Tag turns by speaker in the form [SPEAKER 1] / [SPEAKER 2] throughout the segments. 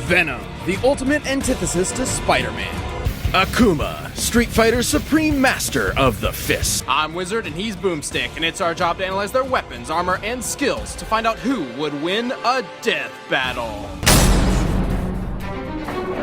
[SPEAKER 1] Venom, the ultimate antithesis to Spider-Man. Akuma, Street Fighter's supreme master of the fist.
[SPEAKER 2] I'm Wizard and he's Boomstick, and it's our job to analyze their weapons, armor, and skills to find out who would win a death battle.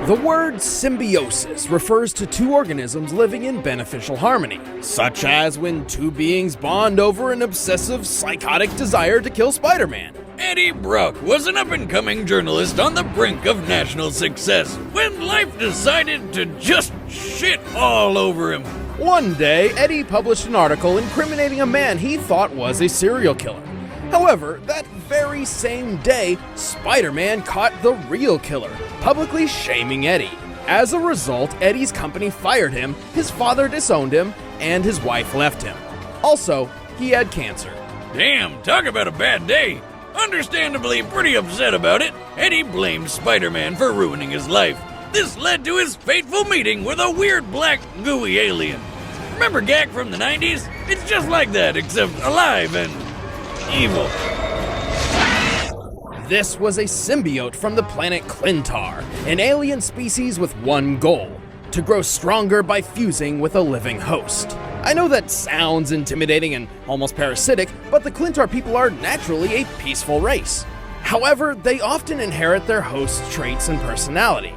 [SPEAKER 1] The word symbiosis refers to two organisms living in beneficial harmony, such as when two beings bond over an obsessive, psychotic desire to kill Spider-Man.
[SPEAKER 3] Eddie Brock was an up-and-coming journalist on the brink of national success when life decided to just shit all over him.
[SPEAKER 1] One day, Eddie published an article incriminating a man he thought was a serial killer. However, that very same day, Spider-Man caught the real killer, publicly shaming Eddie. As a result, Eddie's company fired him, his father disowned him, and his wife left him. Also, he had cancer.
[SPEAKER 3] Damn, talk about a bad day. Understandably pretty upset about it, Eddie blamed Spider-Man for ruining his life. This led to his fateful meeting with a weird black gooey alien. Remember Gak from the 90s? It's just like that, except alive and evil.
[SPEAKER 1] This was a symbiote from the planet Clintar, an alien species with one goal: to grow stronger by fusing with a living host. I know that sounds intimidating and almost parasitic, but the Clintar people are naturally a peaceful race. However, they often inherit their host's traits and personality.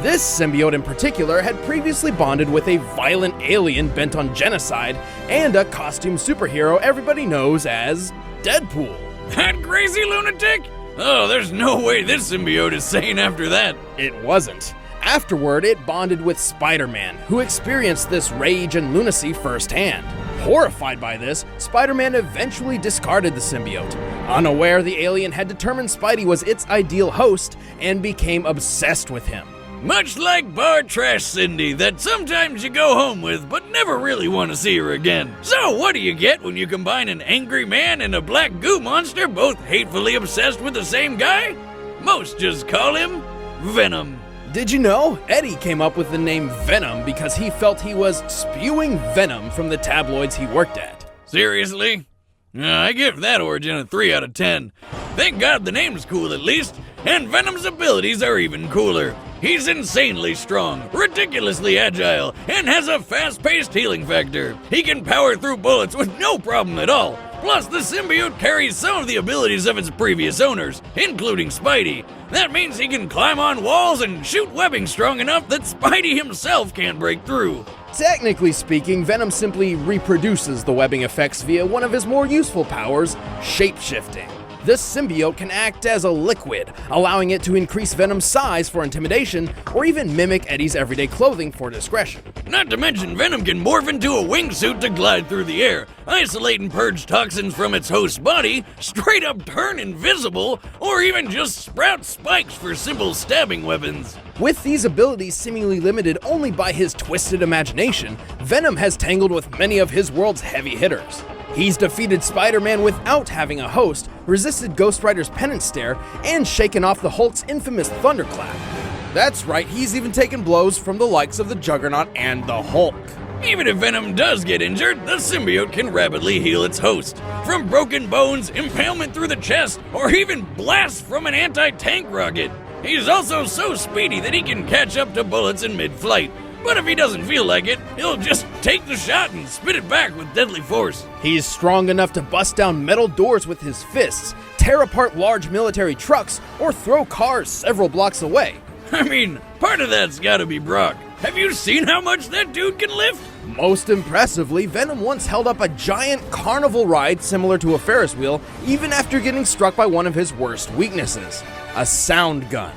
[SPEAKER 1] This symbiote in particular had previously bonded with a violent alien bent on genocide and a costume superhero everybody knows as Deadpool.
[SPEAKER 3] That crazy lunatic? Oh, there's no way this symbiote is sane after that.
[SPEAKER 1] It wasn't. Afterward, it bonded with Spider-Man, who experienced this rage and lunacy firsthand. Horrified by this, Spider-Man eventually discarded the symbiote. Unaware the alien had determined Spidey was its ideal host and became obsessed with him.
[SPEAKER 3] Much like bar trash Cindy that sometimes you go home with but never really want to see her again. So what do you get when you combine an angry man and a black goo monster both hatefully obsessed with the same guy? Most just call him Venom.
[SPEAKER 1] Did you know? Eddie came up with the name Venom because he felt he was spewing venom from the tabloids he worked at.
[SPEAKER 3] Seriously? I give that origin a 3 out of 10. Thank God the name's cool at least, and Venom's abilities are even cooler. He's insanely strong, ridiculously agile, and has a fast-paced healing factor. He can power through bullets with no problem at all. Plus, the symbiote carries some of the abilities of its previous owners, including Spidey. That means he can climb on walls and shoot webbing strong enough that Spidey himself can't break through.
[SPEAKER 1] Technically speaking, Venom simply reproduces the webbing effects via one of his more useful powers, shape-shifting. This symbiote can act as a liquid, allowing it to increase Venom's size for intimidation, or even mimic Eddie's everyday clothing for discretion.
[SPEAKER 3] Not to mention, Venom can morph into a wingsuit to glide through the air, isolate and purge toxins from its host's body, straight up turn invisible, or even just sprout spikes for simple stabbing weapons.
[SPEAKER 1] With these abilities seemingly limited only by his twisted imagination, Venom has tangled with many of his world's heavy hitters. He's defeated Spider-Man without having a host, resisted Ghost Rider's penance stare, and shaken off the Hulk's infamous thunderclap. That's right, he's even taken blows from the likes of the Juggernaut and the Hulk.
[SPEAKER 3] Even if Venom does get injured, the symbiote can rapidly heal its host. From broken bones, impalement through the chest, or even blasts from an anti-tank rocket. He's also so speedy that he can catch up to bullets in mid-flight. But if he doesn't feel like it, he'll just take the shot and spit it back with deadly force.
[SPEAKER 1] He's strong enough to bust down metal doors with his fists, tear apart large military trucks, or throw cars several blocks away.
[SPEAKER 3] I mean, part of that's gotta be Brock. Have you seen how much that dude can lift?
[SPEAKER 1] Most impressively, Venom once held up a giant carnival ride similar to a Ferris wheel, even after getting struck by one of his worst weaknesses, a sound gun.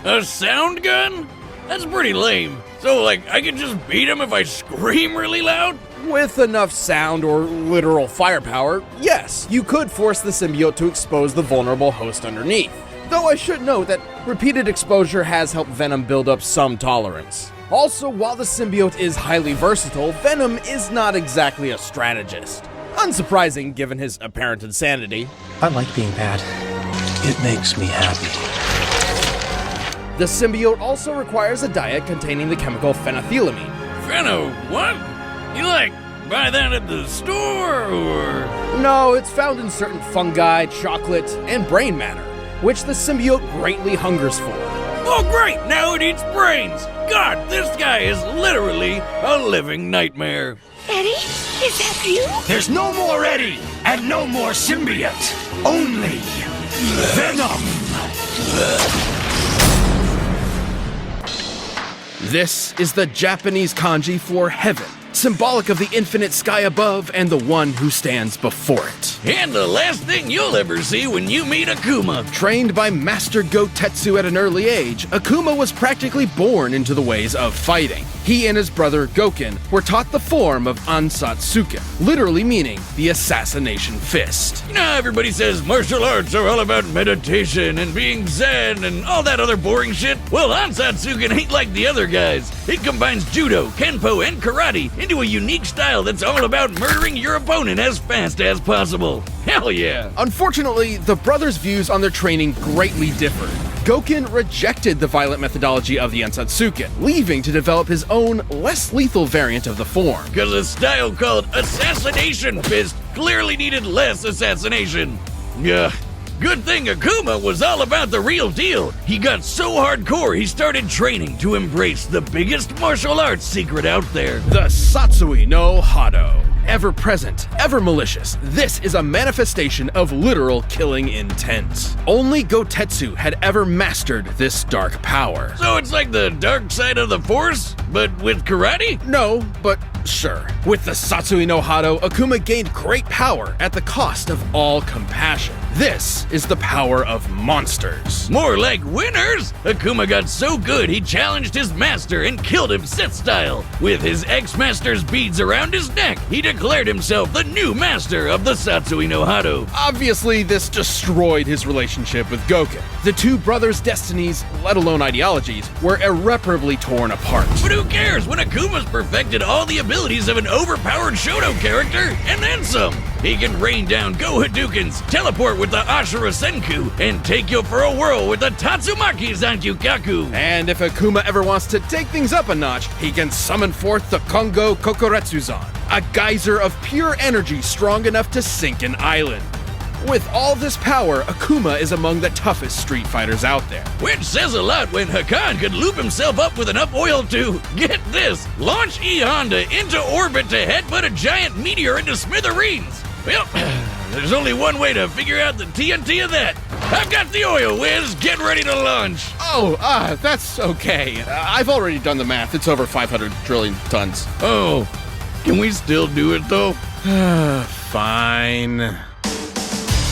[SPEAKER 3] A sound gun? That's pretty lame. So, I could just beat him if I scream really loud?
[SPEAKER 1] With enough sound or literal firepower, yes, you could force the symbiote to expose the vulnerable host underneath. Though I should note that repeated exposure has helped Venom build up some tolerance. Also, while the symbiote is highly versatile, Venom is not exactly a strategist. Unsurprising given his apparent insanity.
[SPEAKER 4] I like being bad. It makes me happy.
[SPEAKER 1] The symbiote also requires a diet containing the chemical phenethylamine.
[SPEAKER 3] Pheno, what? You buy that at the store, or?
[SPEAKER 1] No, it's found in certain fungi, chocolate, and brain matter, which the symbiote greatly hungers for.
[SPEAKER 3] Oh great, now it eats brains! God, this guy is literally a living nightmare.
[SPEAKER 5] Eddie, is that you?
[SPEAKER 6] There's no more Eddie and no more symbiote. Only Venom.
[SPEAKER 1] This is the Japanese kanji for heaven, symbolic of the infinite sky above and the one who stands before it.
[SPEAKER 3] And the last thing you'll ever see when you meet Akuma.
[SPEAKER 1] Trained by Master Gotetsu at an early age, Akuma was practically born into the ways of fighting. He and his brother Goken were taught the form of Ansatsuken, literally meaning the assassination fist.
[SPEAKER 3] You know how everybody says martial arts are all about meditation and being zen and all that other boring shit? Well, Ansatsuken ain't like the other guys. It combines judo, kenpo, and karate into a unique style that's all about murdering your opponent as fast as possible. Hell yeah!
[SPEAKER 1] Unfortunately, the brothers' views on their training greatly differed. Goken rejected the violent methodology of the Ansatsuken, leaving to develop his own, less lethal variant of the form.
[SPEAKER 3] Because a style called Assassination Fist clearly needed less assassination. Yeah. Good thing Akuma was all about the real deal. He got so hardcore he started training to embrace the biggest martial arts secret out there.
[SPEAKER 1] The Satsui no Hado. Ever present, ever malicious, this is a manifestation of literal killing intent. Only Gotetsu had ever mastered this dark power.
[SPEAKER 3] So it's like the dark side of the Force, but with karate?
[SPEAKER 1] No, but sure. With the Satsui no Hado, Akuma gained great power at the cost of all compassion. This is the power of monsters.
[SPEAKER 3] More like winners! Akuma got so good he challenged his master and killed him Sith style. With his ex-master's beads around his neck, he declared himself the new master of the Satsui no Hado.
[SPEAKER 1] Obviously, this destroyed his relationship with Goken. The two brothers' destinies, let alone ideologies, were irreparably torn apart.
[SPEAKER 3] But who cares when Akuma's perfected all the abilities of an overpowered Shoto character, and then some? He can rain down Go Hadoukens, teleport with the Ashura Senku, and take you for a whirl with the Tatsumaki Zankyukaku.
[SPEAKER 1] And if Akuma ever wants to take things up a notch, he can summon forth the Kongo Kokoretsuzan, a geyser of pure energy strong enough to sink an island. With all this power, Akuma is among the toughest street fighters out there.
[SPEAKER 3] Which says a lot when Hakan could loop himself up with enough oil to, get this, launch E-Honda into orbit to headbutt a giant meteor into smithereens. Well, there's only one way to figure out the TNT of that. I've got the oil whiz, get ready to launch.
[SPEAKER 1] That's okay. I've already done the math. It's over 500 trillion tons.
[SPEAKER 3] Oh, can we still do it though?
[SPEAKER 1] Fine.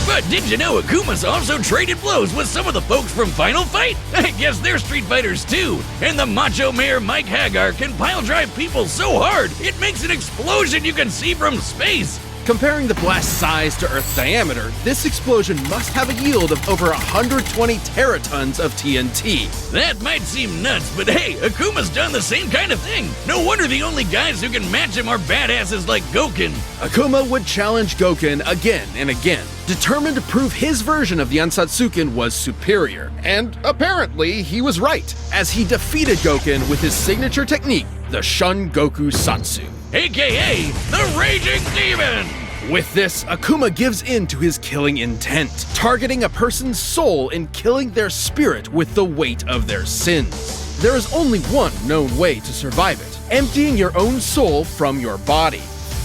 [SPEAKER 3] But did you know Akuma's also traded blows with some of the folks from Final Fight? I guess they're street fighters too. And the Macho Mayor Mike Hagar can pile drive people so hard, it makes an explosion you can see from space.
[SPEAKER 1] Comparing the blast size to Earth's diameter, this explosion must have a yield of over 120 teratons of TNT.
[SPEAKER 3] That might seem nuts, but hey, Akuma's done the same kind of thing. No wonder the only guys who can match him are badasses like Goken.
[SPEAKER 1] Akuma would challenge Goken again and again, determined to prove his version of the Ansatsuken was superior. And apparently, he was right, as he defeated Goken with his signature technique, the Shun Goku Satsu.
[SPEAKER 3] AKA the Raging Demon!
[SPEAKER 1] With this, Akuma gives in to his killing intent, targeting a person's soul and killing their spirit with the weight of their sins. There is only one known way to survive it, emptying your own soul from your body.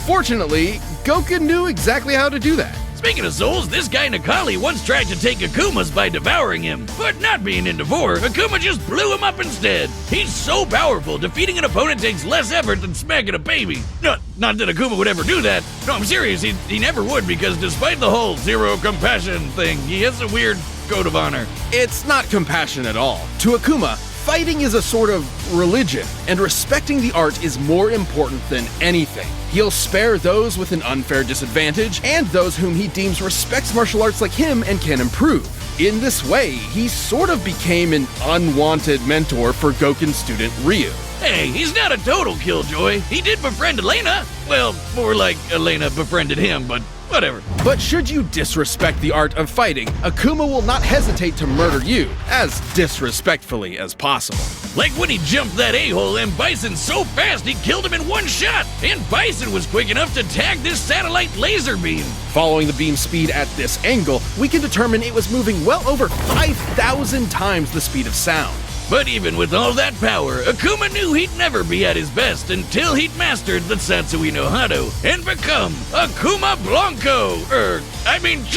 [SPEAKER 1] Fortunately, Goken knew exactly how to do that.
[SPEAKER 3] Speaking of souls, this guy Nakali once tried to take Akuma's by devouring him. But not being in Devore, Akuma just blew him up instead. He's so powerful, defeating an opponent takes less effort than smacking a baby. Not that Akuma would ever do that. No, I'm serious, he never would, because despite the whole zero compassion thing, he has a weird code of honor.
[SPEAKER 1] It's not compassion at all. To Akuma, fighting is a sort of religion, and respecting the art is more important than anything. He'll spare those with an unfair disadvantage, and those whom he deems respects martial arts like him and can improve. In this way, he sort of became an unwanted mentor for Goken's student Ryu.
[SPEAKER 3] Hey, he's not a total killjoy. He did befriend Elena. Well, more like Elena befriended him, but whatever.
[SPEAKER 1] But should you disrespect the art of fighting, Akuma will not hesitate to murder you as disrespectfully as possible.
[SPEAKER 3] Like when he jumped that a-hole and Bison so fast he killed him in one shot. And Bison was quick enough to tag this satellite laser beam.
[SPEAKER 1] Following the beam speed at this angle, we can determine it was moving well over 5,000 times the speed of sound.
[SPEAKER 3] But even with all that power, Akuma knew he'd never be at his best until he'd mastered the Satsui no Hado and become Akuma Blanco,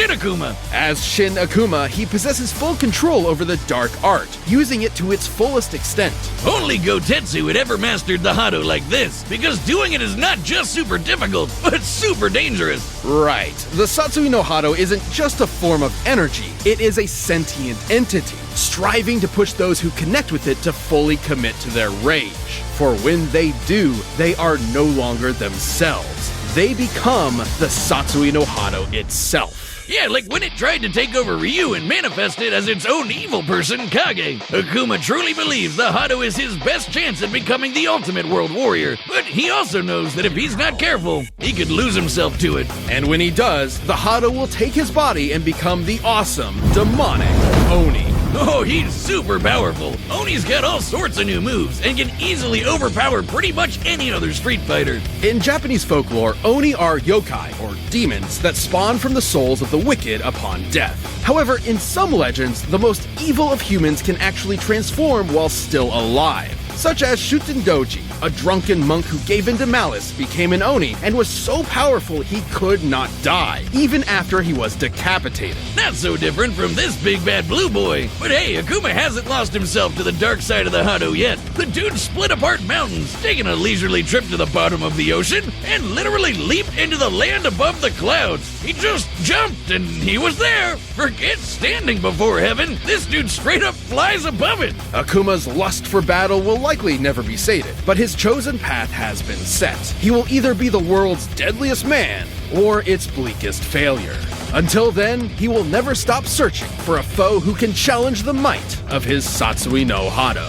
[SPEAKER 3] Shin Akuma.
[SPEAKER 1] As Shin Akuma, he possesses full control over the dark art, using it to its fullest extent.
[SPEAKER 3] Only Gotetsu had ever mastered the Hado like this, because doing it is not just super difficult, but super dangerous.
[SPEAKER 1] Right. The Satsui no Hado isn't just a form of energy, it is a sentient entity, striving to push those who connect with it to fully commit to their rage. For when they do, they are no longer themselves. They become the Satsui no Hado itself.
[SPEAKER 3] Yeah, like when it tried to take over Ryu and manifest it as its own evil person, Kage. Akuma truly believes the Hado is his best chance at becoming the ultimate world warrior, but he also knows that if he's not careful, he could lose himself to it.
[SPEAKER 1] And when he does, the Hado will take his body and become the awesome, demonic Oni.
[SPEAKER 3] Oh, he's super powerful. Oni's got all sorts of new moves and can easily overpower pretty much any other Street Fighter.
[SPEAKER 1] In Japanese folklore, Oni are yokai, or demons, that spawn from the souls of the wicked upon death. However, in some legends, the most evil of humans can actually transform while still alive. Such as Shutendoji, a drunken monk who gave in to malice, became an Oni, and was so powerful he could not die, even after he was decapitated.
[SPEAKER 3] Not so different from this big bad blue boy. But hey, Akuma hasn't lost himself to the dark side of the Hado yet. The dude split apart mountains, taking a leisurely trip to the bottom of the ocean, and literally leaped into the land above the clouds. He just jumped and he was there. Forget standing before heaven, this dude straight up flies above it.
[SPEAKER 1] Akuma's lust for battle will likely never be sated, but his chosen path has been set. He will either be the world's deadliest man or its bleakest failure. Until then, he will never stop searching for a foe who can challenge the might of his Satsui no Hado.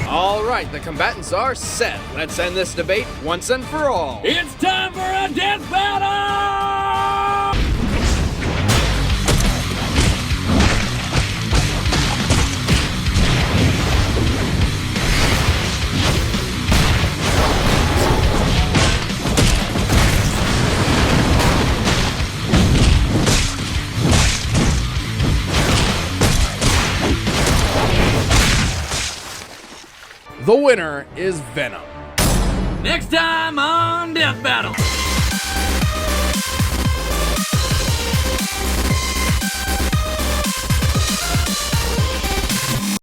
[SPEAKER 2] All right, the combatants are set. Let's end this debate once and for all.
[SPEAKER 3] It's time for a death battle!
[SPEAKER 1] The winner is Venom.
[SPEAKER 3] Next time on Death Battle.